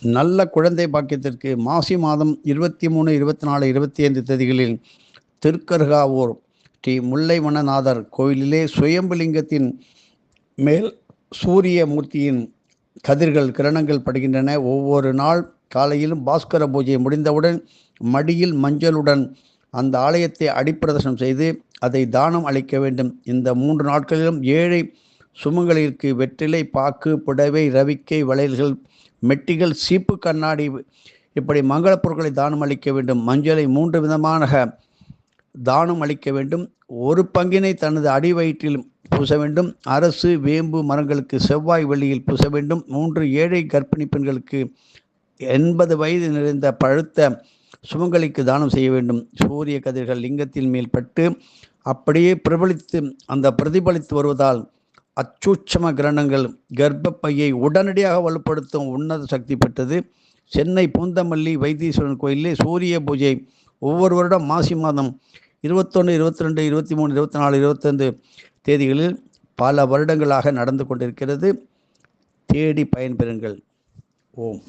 நல்ல குழந்தை பாக்கியத்திற்கு மாசி மாதம் 23, 24, 25 தேதிகளில் திருக்கர்காவூர் ஸ்ரீ முல்லைவனநாதர் கோயிலிலே சுயம்புலிங்கத்தின் மேல் சூரிய மூர்த்தியின் கதிர்கள் கிரணங்கள் படுகின்றன. ஒவ்வொரு நாள் காலையிலும் பாஸ்கர பூஜை முடிந்தவுடன் மடியில் மஞ்சளுடன் அந்த ஆலயத்தை அடிப்பிரதர்சனம் செய்து அதை தானம் அளிக்க வேண்டும். இந்த 3 நாட்களிலும் ஏழை சுமங்கலிற்கு வெற்றிலை, பாக்கு, புடவை, ரவிக்கை, வளையல்கள், மெட்டிகள், சீப்பு, கண்ணாடி இப்படி மங்கள பொருட்களை தானம் அளிக்க வேண்டும். மஞ்சளை 3 விதமாக தானம் அளிக்க வேண்டும். ஒரு பங்கினை தனது அடி வயிற்றில் பூச வேண்டும். அரசு வேம்பு மரங்களுக்கு செவ்வாய் வெள்ளியில் பூச வேண்டும். 3 ஏழை கர்ப்பிணி பெண்களுக்கு 80 வயது நிறைந்த பழுத்த சுமங்கலிக்கு தானம் செய்ய வேண்டும். சூரிய கதிர்கள் லிங்கத்தின் மேல் பட்டு அப்படியே பிரதிபலித்து வருவதால் அச்சூட்சம கிரணங்கள் கர்ப்பப்பையை உடனடியாக வலுப்படுத்தும் உன்னத சக்தி பெற்றது. சென்னை பூந்தமல்லி வைத்தீஸ்வரன் கோயிலிலே சூரிய பூஜை ஒவ்வொரு வருடம் மாசி மாதம் 21, 22, 23, 24, 25 தேதிகளில் பல வருடங்களாக நடந்து கொண்டிருக்கிறது. தேடி பயன்பெறுங்கள். ஓம்.